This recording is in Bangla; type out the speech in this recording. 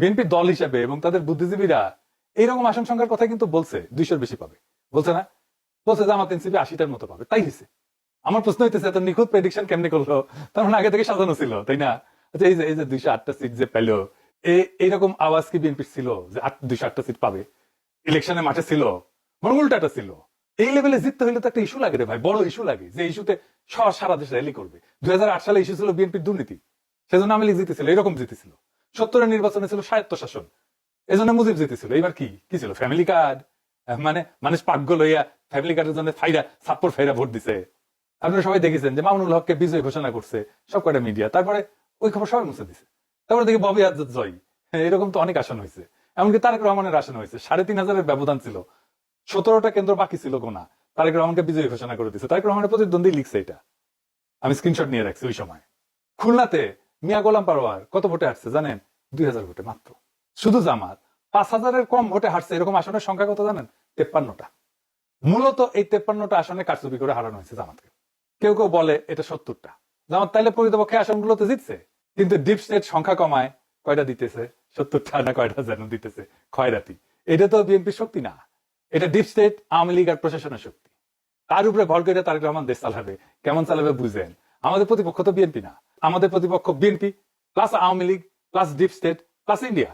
বিএনপি দল হিসেবে এবং তাদের বুদ্ধিজীবীরা এইরকম আসন সংখ্যার কথা কিন্তু বলছে 200-র বেশি পাবে, বলছে না? বলছে জামাত এনসিপি 80টার মতো পাবে, তাই হয়েছে। আমার প্রশ্ন হইতেছে এত নিখুঁত প্রেডিকশন কেমনে করলো? তার মানে আগে থেকে সাজানো ছিল, তাই না? আচ্ছা, এই যে 208টা সিট যে পেলো, এইরকম আওয়াজ কি বিএনপি ছিল যে 208টা সিট পাবে? ইলেকশনের মাঠে ছিল, বরং উল্টাটা ছিল। এই লেভেলে জিততে হইলে তো একটা ইস্যু লাগে রে ভাই, বড় ইস্যু লাগে, যে ইস্যুতে সারা দেশ র্যালি করবে। 2008 সালে ইস্যু ছিল বিএনপির দুর্নীতি, সেজন্য আওয়ামী লীগ জিতেছিল, এরকম জিতেছিল। 70-এর নির্বাচনে ছিল স্বায়ত্তশাসন, এজন্য মুজিব জিতেছিল। এবার কি কি ছিল? ফ্যামিলি কার্ড, মানে মানুষ পাগল হইয়া ফ্যামিলি কার্ডের জন্য সাপ্পর ফাইরা ভোট দিছে। আপনারা সবাই দেখেছেন যে মামুনুল হককে বিজয় ঘোষণা করছে সব কয়টা মিডিয়া, তারপরে ওই খবর সবাই মুছে দিছে। তারপরে দেখি ববি আজাদ জয়, এরকম তো অনেক আসন হয়েছে। এমনকি তারেক রহমানের আসন হয়েছে, 3,500-এর ব্যবধান ছিল, 17টা কেন্দ্র বাকি ছিল গোনা, তারেক রহমানকে বিজয়ী ঘোষণা করে দিচ্ছে। তারেক রহমানের প্রতিদ্বন্দ্বী লিখছে এটা, আমি স্ক্রিনশট নিয়ে রাখছি ওই সময়। খুলনাতে মিয়া গোলাম পারোয়ার কত ভোটে হারছে জানেন? 2,000 ভোটে মাত্র। শুধু জামাত 5,000-এর কম ভোটে হারছে, এরকম আসনের সংখ্যা কত জানেন? 53টা। মূলত এই 53টা আসনে কারচুপি করে হারানো হয়েছে জামাতকে। কেউ কেউ বলে এটা 70টা। জামাত তাইলে প্রকৃতপক্ষে আসনগুলোতে জিতছে, কিন্তু ডিপ স্টেট সংখ্যা কমায় কয়টা দিতেছে? 70টা না কয়টা যেন দিতেছে খয়রাতি। এটা তো বিএনপির শক্তি না, এটা ডিপ স্টেট, আওয়ামী লীগ আর প্রশাসনের শক্তি। তার উপরে ভর করে তারেক রহমান দেশ চালাবে। কেমন চালাবে বুঝেন? আমাদের প্রতিপক্ষ তো বিএনপি না, আমাদের প্রতিপক্ষ BNP plus Awami League plus deep state plus India.